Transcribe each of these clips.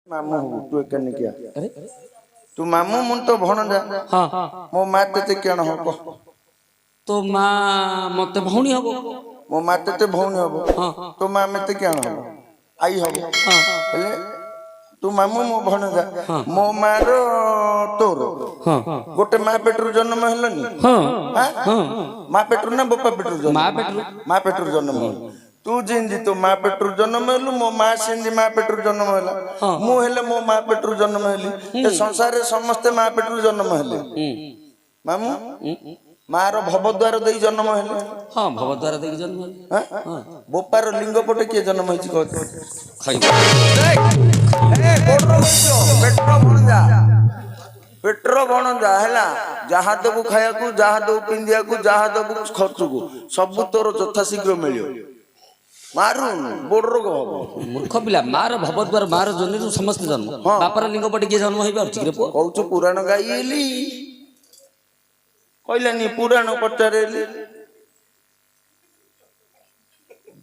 मामू तू एक क्या अरे तू मामू मुन तो भणजा हां मो मां तेते केण हो को तो मां मते भौणी हबो मो मां तेते भौणी हबो हां तो मां मते केण हो आई हबो हां हेले तू मामू मो भणजा मो मारो तोर हां गोटे मां पेटरू जन्म हेलनी हां हां मां पेटरू ना बप्पा पेटरू जन्म मां पेटरू जन्म तू जिंदी तो मां पेटरू जन्म हेलु मो मां सिंदी मां पेटरू जन्म हेला मु हेले मो मां पेटरू जन्म हेली ए संसार रे समस्त मां पेटरू जन्म हेले मामू मां रो भवद्वार देई जन्म हेले हां भवद्वार देई जन्म हेले हां बोपार लिंग पटे के जन्म होई छी कहत खाई ए कोटरो होइछो पेट्रो बनजा हैला जहा देबु खाया को जहा देबु पिंदिया को जहा देबु खर्च को सब तोर यथा शीघ्र मिलियो मारू बोड रोग हबो मूर्ख पिला मार भवद्वार मार जन्म समस्त जन्म बापर लिंग पटे के जन्म होई पारछि रे पो कहू पुराण गाइली कहलानी पुराण पचारेली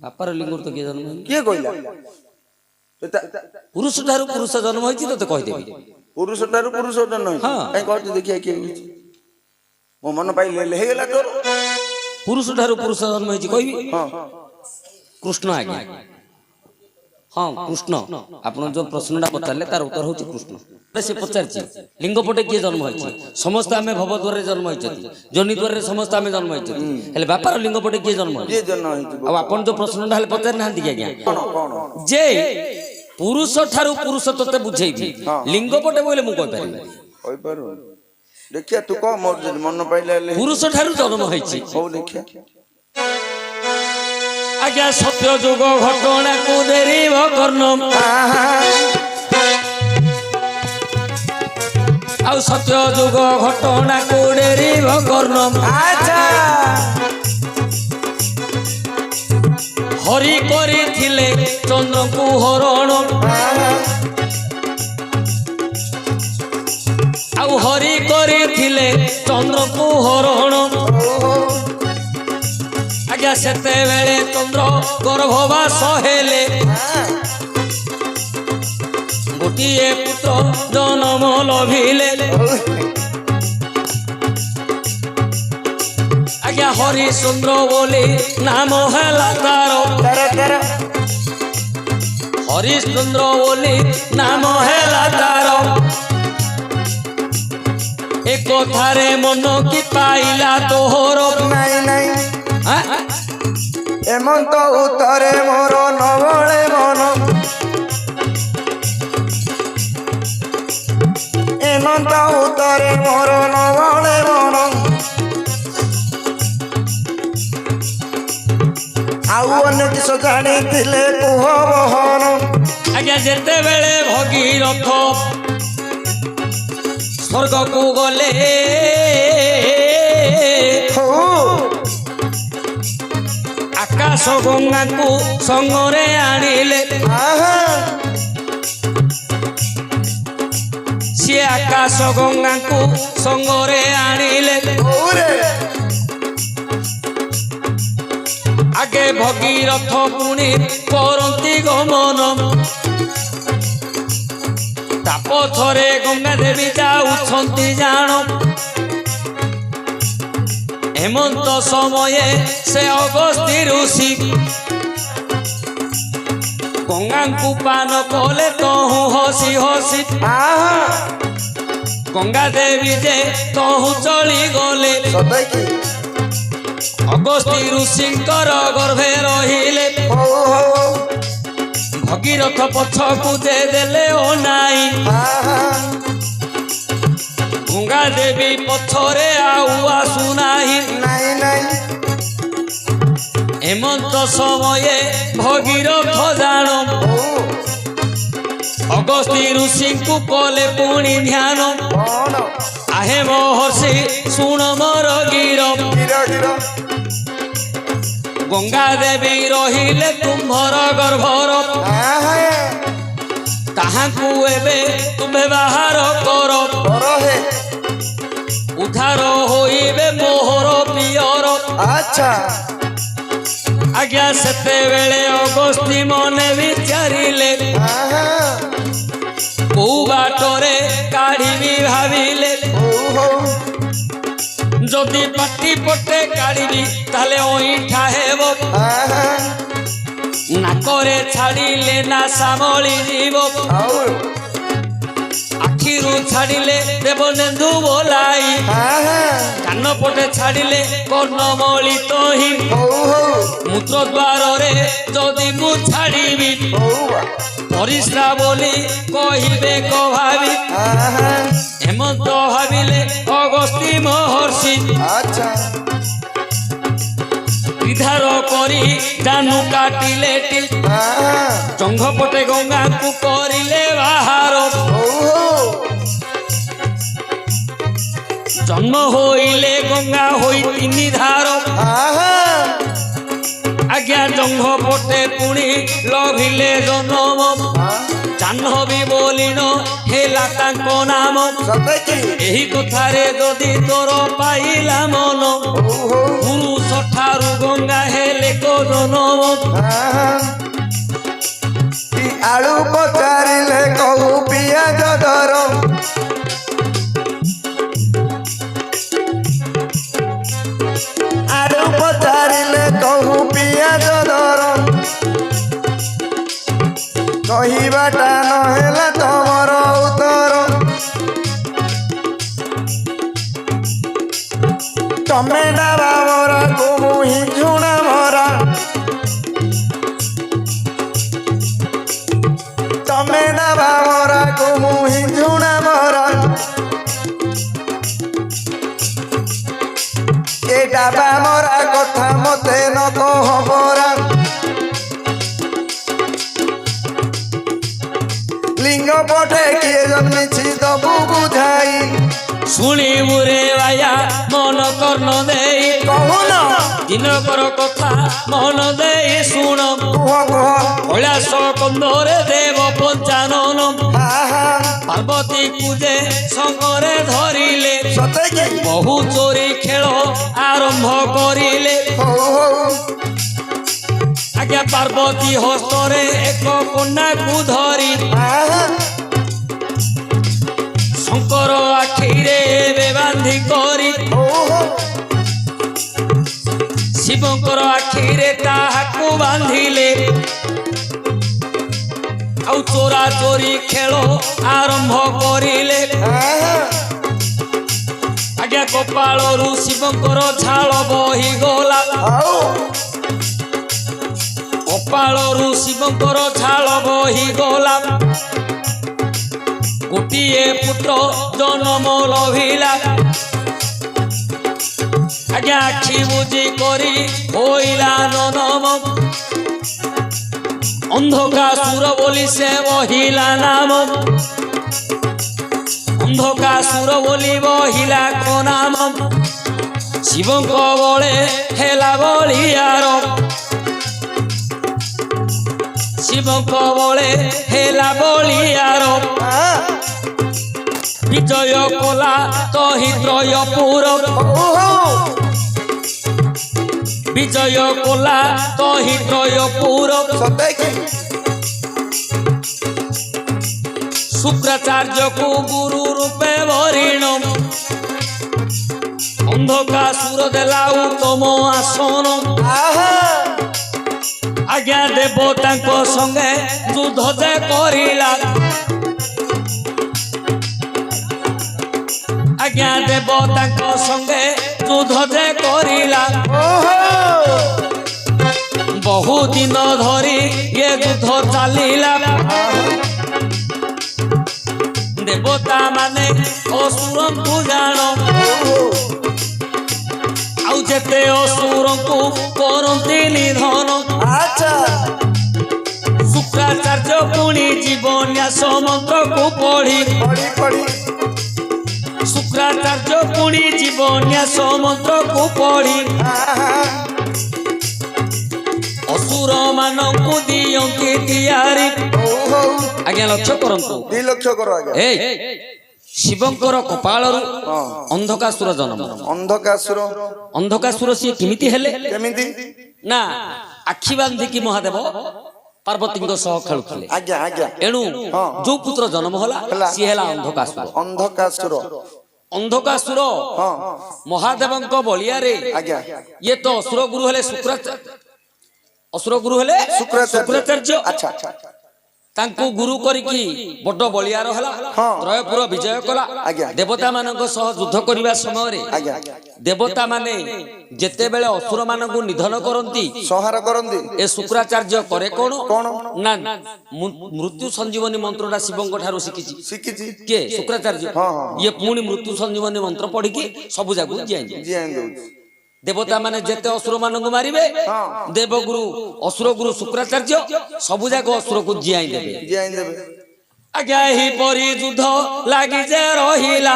बापर लिंग तो के जन्म होई के कहला पुरुष ठारू पुरुष जन्म होई छी तो कहि देबी पुरुष ठारू पुरुष जन्म होई काई कहत देखिया के मो मन पाई ले हेला तोर पुरुष ठारू पुरुष जन्म होई छी कहबी हां कृष्ण आज्ञा हाँ कृष्ण आपन जो प्रश्नटा पचारे तार उत्तर हूँ कृष्ण से पचार लिंग पटे किए जन्म होती समस्त आम भवद्वार जन्म होती जनिद्वार समस्त आम जन्म होती बापार लिंग पटे किए जन्म आपन जो प्रश्नटा पचारि ना कि जे पुरुष ठारू पुरुष तोते बुझेबी लिंग पटे बोले मुझे कहीपर देखिया तू कह मोर मन पाइले पुरुष ठारू जन्म होती हो देखिया आज्ञा सत्य जुग घटना को देरीव कर्णम आउ सत्य जुग घटना को देरीव कर्णम हरि करी थिले चंद्र को हरण आउ हरि करी थिले चंद्र को हरण आज्ञा सेते बेले चंद्र गर्भवास हेले गोटिए पुत्र जन्म लभिले आज्ञा हरिश्चंद्र बोली नाम हेला तार हरिश्चंद्र बोली नाम हेला तार एक थारे मन की पाइला तोहर नहीं नहीं एमन तो उतरे मोर नबळे मन एमन तो उतरे मोर नबळे मन आउ अनेक किस जानी थिले कुह बहन आज्ञा जेते बेले भगीरथ स्वर्ग को गले आकाश गंगा को संगरे आनिले सी आकाश गंगा को संगरे आनिले आगे भगीरथ पुणी करती गमन तापथरे गंगा देवी जाऊछंती जान हेमंत समय से अगस्ती ऋषि गंगा को पान कले तहु हसी हसी गंगा देवी जे तहु चली गले अगस्ती ऋषिंकर गर्भे रहिले भगीरथ पछकु दे देले ओ नाई गंगा देवी पछरे आउ आसु नाही हेमंत समय भगीरथ जान अगस्ती ऋषि को कले पुणी ध्यान आहे महर्षि सुन मोर गिर गंगा देवी रहिले तुम्भर गर्भर ताहाकू एबे तुमे बाहर कर उधार होइबे मोहर पियर अच्छा आज्ञा सेते बेले अगस्ती मने विचारिले କୋଉ ବାଟରେ କାଢିବି ଭାବିଲେ ଯଦି ପାଟି ପଟେ କାଢିବି ତାହେଲେ ଅଇଁଠା ହେବ ନାକରେ ଛାଡ଼ିଲେ ନା ସାମଳି ଯିବ ଆଖିରୁ ଛାଡ଼ିଲେ ଦେବନେନ୍ଦୁ ବୋଲାଇ କାନ ପଟେ ଛାଡ଼ିଲେ କର୍ଣ୍ଣମଳି ତହି ମୂତ୍ର ଦ୍ୱାରରେ ଯଦି ମୁଁ ଛାଡ଼ିବି ପରିସ୍ରା ବୋଲି କହିବେ କଭାବି ହେମନ୍ତ ଭାବିଲେ ଅଗସ୍ତି ମହର୍ଷି ବିଧାର କରି ଜାନୁ କାଟିଲେ ଜଙ୍ଘ ପଟେ ଗଙ୍ଗାକୁ କରିଲେ ବାହାର ଜନ୍ମ ହୋଇଲେ ଗଙ୍ଗା ହୋଇ ତିନି ଧାର ଆଜ୍ଞା ଜଙ୍ଘ ପଟେ ପୁଣି ଲଭିଲେ ଜନମ ଜାହ୍ନବୀ ବୋଲିନ ହେଲା ତାଙ୍କ ନାମ ଏହି କଥାରେ ଯଦି ତୋର ପାଇଲା ମନ ପୁରୁଷ ଠାରୁ ଗଙ୍ଗା ହେଲେ ଜନମ ଆଳୁ ପଚାରିଲେ କହୁ ପିଆଜ ଦର ଆଳୁ ପଚାରିଲେ କହୁ ପିଆଜ ଦର କହିବାଟା ନହେଲା ତମର ଉତ୍ତର ତମେ ଡାବା ମରା ମୁହିଁ ଝୁଣା ମରା ତମେ ଡାବା ମରା ମୁହିଁ ଝୁଣା ମରା ଏ ଡାବା ମରା କଥା ମତେ ନ କହ ପରା লিঙ্গ পটে কিয়ে জন্মেছি তবু বুঝাই শুনিবু রে ভাইয়া মন কর্ণ দেই কহুন দিনকর কথা মন দেই শুণ কুহ কুহ কৈলাস কন্দরে দেব পঞ্চানন পার্বতী পূজে সঙ্গরে ধরিলে সতে কি বহু চোরি খেল আরম্ভ করিলে আজ্ঞা পার্বতী হস্তরে এক কন্যাকু ধরি শঙ্কর আখিরে বান্ধি করি শিবঙ্কর আখিরে তাহাকু বান্ধিলে আউ চোরা চোরি খেল আরম্ভ করিলে আজ্ঞা কপালরু শিবঙ্কর ঝাল বহি গলা কপালরু শিবঙ্কর ঝাল বহি গলা গোটিয়ে পুত্র জন্ম লভিলা আজ্ঞা আখি বুঝি করি হইলা জনম অন্ধকাসুর বলি সে বহিলা নাম অন্ধকাসুর বলি বহিলা নাম শিবঙ্ক বলে হেলা বলিয়ার শিবঙ্ক বলে হেলা বলিয়ার বিজয় কলা তহি ত্রয়পুর বিজয় কলা তহি ত্রয়পুর শুক্রাচার্যকু গুরু রূপে বরিণ অন্ধকাসুর দেলা উত্তম আসন আজ্ঞা দেবতাঙ্ক সঙ্গে যুদ্ধ যে করিলা আজ্ঞা দেবতাঙ্ক সঙ্গে যুদ্ধ যে করিলা বহু দিন ধরি এ যুদ্ধ চালিলা দেবতা মানে অসুরঙ্কু জাণ আউ যেতে অসুরঙ্কু করନ୍ତି নিধন শুক্রাচার্য পুଣି জীবন্যাস মন্ত্রকু পড়ি শুক্রাচার্য পুଣି জীবন্যাস মন্ত্রকু পড়ি অসুর মানଙ୍କୁ দিয়ନ୍ତି ତିଆରି ଆଜ୍ଞା ଲକ୍ଷ୍ୟ କରନ୍ତୁ ଲକ୍ଷ୍ୟ କର ଆଜ୍ଞା এই ଶିବଙ୍କର କପାଳରୁ ଅନ୍ଧକାସୁର ଜନ୍ମ ଅନ୍ଧକାସୁର ସିଏ କେମିତି ହେଲେ କେମିତି ନା ଆଖି ବାନ୍ଧିକି ମହାଦେବ ପାର୍ବତୀଙ୍କ ସହ ଖେଳୁଥିଲେ। ଆଜ୍ଞା ଆଜ୍ଞା ଏଣୁ ହଁ। ଯୋଉ ପୁତ୍ର ଜନ୍ମ ହେଲା ସିଏ ହେଲା ଅନ୍ଧକାସୁର। ଅନ୍ଧକାସୁର ଅନ୍ଧକାସୁର ହଁ ମହାଦେବଙ୍କ ବଳିଆରେ ଆଜ୍ଞା ଇଏ ତ ଅସୁର ଗୁରୁ ହେଲେ ଶୁକ୍ରାଚାର୍ଯ୍ୟ। ଅସୁର ଗୁରୁ ହେଲେ ଶୁକ୍ରାଚାର୍ଯ୍ୟ। ଆଚ୍ଛା ତାଙ୍କୁ ଗୁରୁ କରିକି ବଡ ବଳିଆର ହେଲା। ହଁ। ତ୍ରୟପୁର ବିଜୟ କଲା। ଆଜ୍ଞା। ଦେବତା ମାନଙ୍କ ସହ ଯୁଦ୍ଧ କରିବା ସମୟରେ ଆଜ୍ଞା ଦେବତା ମାନେ ଯେତେବେଳେ ଅସୁର ମାନଙ୍କୁ ନିଧନ କରନ୍ତି ସଂହାର କରନ୍ତି ଏ ଶୁକ୍ରାଚାର୍ଯ୍ୟ କରେ କଣ କଣ? ନା ମୃତ୍ୟୁ ସଞ୍ଜୀବନୀ ମନ୍ତ୍ରଟା ଶିବଙ୍କ ଠାରୁ ଶିଖିଛି। ଶିଖିଛି କିଏ? ଶୁକ୍ରାଚାର୍ଯ୍ୟ। ହଁ, ହଁ। ଇଏ ପୁଣି ମୃତ୍ୟୁ ସଞ୍ଜୀବନୀ ମନ୍ତ୍ର ପଢିକି ସବୁ ଯାକୁ ଜିଆଇ ଜିଆଇ ଦଉଛି ଦେବତା ମାନେ ଯେତେ ଅସୁର ମାନଙ୍କୁ ମାରିବେ ହଁ। ଦେବଗୁରୁ ଅସୁର ଗୁରୁ ଶୁକ୍ରାଚାର୍ଯ୍ୟ ସବୁ ଯାକ ଅସୁରକୁ ଜିଆଇ ଦେବେ। ଜିଆଇ ଦେବେ ଆଜ୍ଞା ଏହିପରି ଯୁଦ୍ଧ ଲାଗି ଯେ ରହିଲା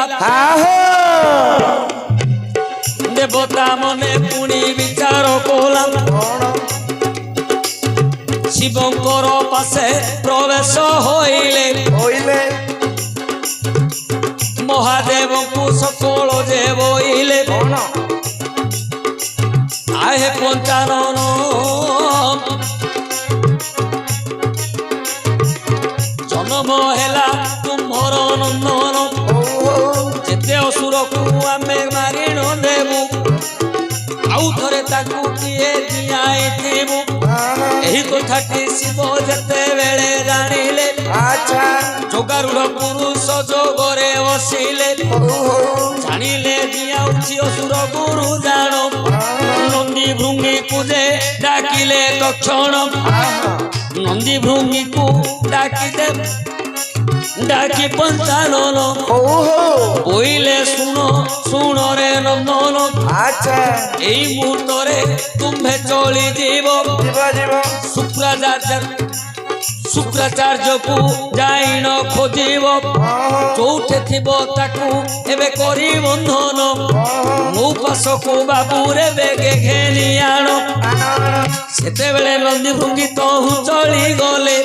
ଦେବତା ମନେ ପୁଣି ବିଚାର କଲା ଶିବଙ୍କର ପାଶେ ପ୍ରବେଶ ହୋଇଲେ ମହାଦେବଙ୍କୁ ସକଳ ଯେ ବୋଇଲେ ଆହେ ପଞ୍ଚାନନ ଜନ୍ମ ହେଲା ତୁମ୍ଭର ନନ୍ଦନ ଯେତେ ଅସୁରକୁ ଆମେ ମାରି ନ ଦେବୁ ଆଉ ଥରେ ତାକୁ କିଏ ଦିଆଇଥିବୁ। ଏହି କଥାଟି ଶିବ ଯେତେବେଳେ ଜାଣିଲେ ଯୋଗାରୁଢ ପୁରୁଷ ଯୋଗରେ ବସିଲେ ଜାଣିଲେ ଦିଆଉଛି ଅସୁର ଗୁରୁ ଜାଣ ନନ୍ଦୀ ଭୃଙ୍ଗିକୁ ଯେ ଡାକିଲେ ତକ୍ଷଣ ନନ୍ଦୀ ଭୃଙ୍ଗିକୁ ଡାକି ପଞ୍ଚାନନ ବୋଇଲେ ଶୁଣ ରେ ନନ୍ଦନ ଏଇ ମୁହୂର୍ତ୍ତରେ ତୁମ୍ଭେ ଚଳିଯିବ ଶୁକ୍ରାଚାର୍ଯ୍ୟକୁ ଯାଇନ ଖୋଜିବ ଯୋଉଠି ଥିବ ତାକୁ ଏବେ କରି ବନ୍ଧନ ମୋ ପାଶକୁ ବାବୁରେ ବେଗେ ଘେନି ଆଣ। ସେତେବେଳେ ନନ୍ଦୀ ଭୃଙ୍ଗି ତହୁ ଚଳିଗଲେ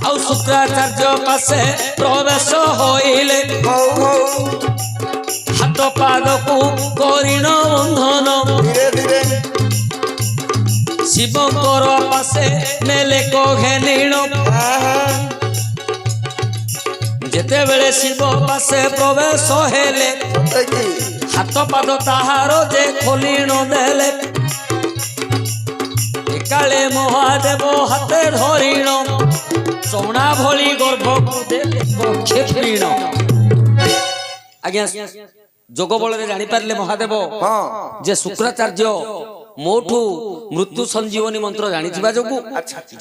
ଆଉ ଶୁକ୍ରାଚାର୍ଯ୍ୟ ପାଶେ ପ୍ରବେଶ ହୋଇଲେ ହାତ ପାଦକୁ କରିଣ ବନ୍ଧନ ଶିବଙ୍କର ପାଶେ ନେଲେ ଘେନିଣ ଯେତେବେଳେ ଶିବ ପାଶେ ପ୍ରବେଶ ହେଲେ ହାତ ପାଦ ତାହାର ଯେ ଖୋଲିଣ ଦେଲେ ଏକାଳେ ମହାଦେବ ହାତେ ଧରିଣ ଚଣା ଭଳି ଗର୍ଭକୁ କ୍ଷେତ୍ରୀଣ। ଆଜ୍ଞା ଯୋଗ ବଳରେ ଜାଣିପାରିଲେ ମହାଦେବ ଯେ ଶୁକ୍ରାଚାର୍ଯ୍ୟ ମୋଠୁ ମୃତ୍ୟୁ ସଞ୍ଜୀବନୀ ମନ୍ତ୍ର ଜାଣିଥିବା ଯୋଗୁ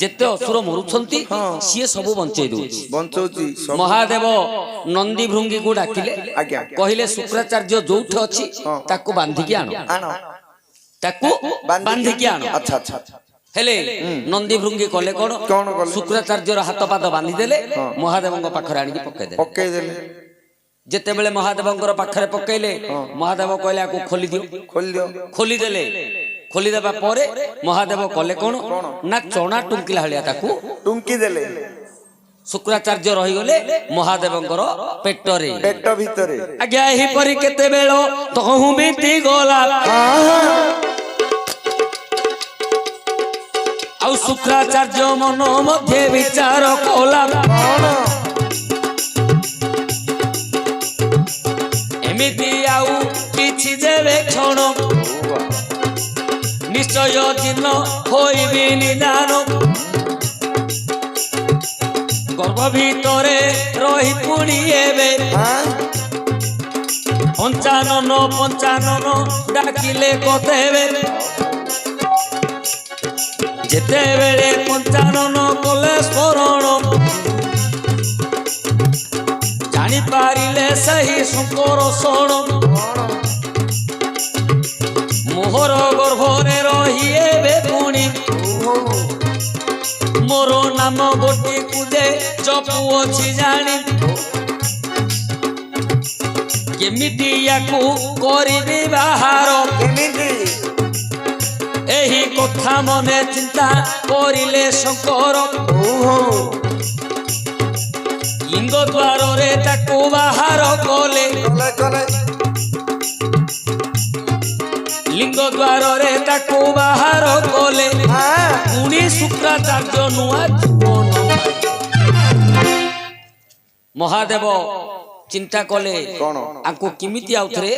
ଯେତେ ଅସୁର ମରୁଛନ୍ତି ସିଏ ସବୁ ବଞ୍ଚେଇ ଦଉଛି। ମହାଦେବ ନନ୍ଦୀ ଭୃଙ୍ଗିକୁ ଡାକିଲେ କହିଲେ ଶୁକ୍ରାଚାର୍ଯ୍ୟ ଯୋଉଠି ଅଛି ତାକୁ ବାନ୍ଧିକି ଆଣ ତାକୁ ବାନ୍ଧିକି ଆଣ। ହେଲେ ନନ୍ଦୀ ଭୃଙ୍ଗି କଲେ କଣ ଶୁକ୍ରାଚାର୍ଯ୍ୟର ହାତ ପାଦ ବାନ୍ଧିଦେଲେ ମହାଦେବଙ୍କ ପାଖରେ ଆଣିକି ପକେଇଦେଲେ। ଯେତେବେଳେ ମହାଦେବଙ୍କର ପାଖରେ ପକେଇଲେ ମହାଦେବ କହିଲେ ଆକୁ ଖୋଲିଦିଅ ଖୋଲିଦେଲେ। ଖୋଲିଦେବା ପରେ ମହାଦେବ କଲେ କଣ ନା ଚଣା ଟୁଙ୍କିଲା ଭଳିଆ ତାକୁ ଟୁଙ୍କି ଦେଲେ। ଶୁକ୍ରାଚାର୍ଯ୍ୟ ରହିଗଲେ ମହାଦେବଙ୍କର ପେଟ ଭିତରେ। ଆଜ୍ଞା ଏହିପରି କେତେବେଳ ତହୁ ବିତି ଗଲା ଆଉ ଶୁକ୍ରାଚାର୍ଯ୍ୟ ମନ ମଧ୍ୟ ବିଚାର କଲା ଏମିତି ଆଉ କିଛି ଯେବେ କ୍ଷଣ ନିଶ୍ଚୟ ଦିନ ହୋଇବି ନିଦାନ ଗର୍ଭ ଭିତରେ ରହି ପୁଣି ଏବେ ପଞ୍ଚାନନ ଡାକିଲେ କତେବେ ଯେତେବେଳେ ପଞ୍ଚାନନ କଲେ ସ୍ମରଣ ଜାଣିପାରିଲେ ସେହି ଶଙ୍କର ଶରଣ ମୋହର ଗର୍ଭରେ ରହି ଏବେ ପୁଣି ମୋର ନାମ ଗୋଟିକୁ ଯେ ଜପୁଅଛି ଜାଣି କେମିତି ୟାକୁ କରିବି ବାହାର ଏହି କଥା ମନେ ଚିନ୍ତା କରିଲେ ଶଙ୍କର ଲିଙ୍ଗ ଦ୍ୱାରରେ ତାକୁ ବାହାର କଲେ ଲିଙ୍ଗ ଦ୍ୱାରରେ ତାକୁ ବାହାର କଲେ ପୁଣି କଲି ଶୁକ୍ରାଚାର୍ଯ୍ୟ ନୂଆ ଜୀବନ। ମହାଦେବ ଚିନ୍ତା କଲେ କଣ ଆଙ୍କୁ କେମିତି ଆଉ ଥରେ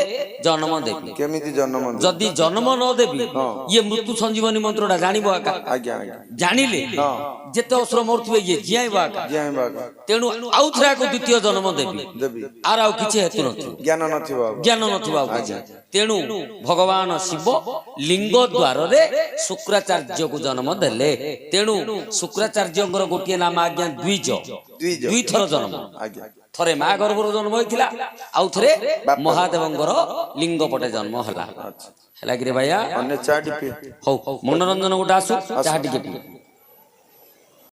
ଜନ୍ମ ଦେବି। କେମିତି ଜନ୍ମ ଦେବି? ଯଦି ଜନ୍ମ ନ ଦେବି ଇଏ ମୃତ୍ୟୁ ସଞ୍ଜୀବନୀ ମନ୍ତ୍ରଟା ଜାଣିବ ଆକା। ଆଜ୍ଞା ଆଜ୍ଞା ଜାଣିଲେ ଯେତେ ଅସୁର ମରୁଥିବେ ଇଏ ଜିଆଇବ ଆକା। ଜାଣିବା ଆଜ୍ଞା। ତେଣୁ ଆଉ ଥରେ ଆକୁ ଦ୍ୱିତୀୟ ଜନ୍ମ ଦେବି। ଦେବି ଆର ଆଉ କିଛି ହେତୁ ନଥିବ, ଜ୍ଞାନ ନଥିବ ଆଉ। ଜ୍ଞାନ ନଥିବ ଆଉ କିଛି। ତେଣୁ ଭଗବାନ ଶିବ ଲିଙ୍ଗ ଦ୍ୱାରରେ ଶୁକ୍ରାଚାର୍ଯ୍ୟକୁ ଜନ୍ମ ଦେଲେ। ତେଣୁ ଶୁକ୍ରାଚାର୍ଯ୍ୟଙ୍କର ଗୋଟିଏ ନାମ ଆଜ୍ଞା ଦ୍ୱିଜ, ଦୁଇଥର ଜନ୍ମ। ଆଜ୍ଞା ଥରେ ମା ଗର୍ଭରୁ ଜନ୍ମ ହୋଇଥିଲା, ଆଉ ଥରେ ମହାଦେବଙ୍କର ଲିଙ୍ଗ ପଟେ ଜନ୍ମ ହେଲା। ହେଲା କିରେ ଭାଇଆ? ଅନ୍ୟ ଚାଟି ପିଏ। ହଉ ମନୋରଞ୍ଜନ ଗୋଟେ ଆସୁ, ଚାହା ଟିକେ ପିଏ।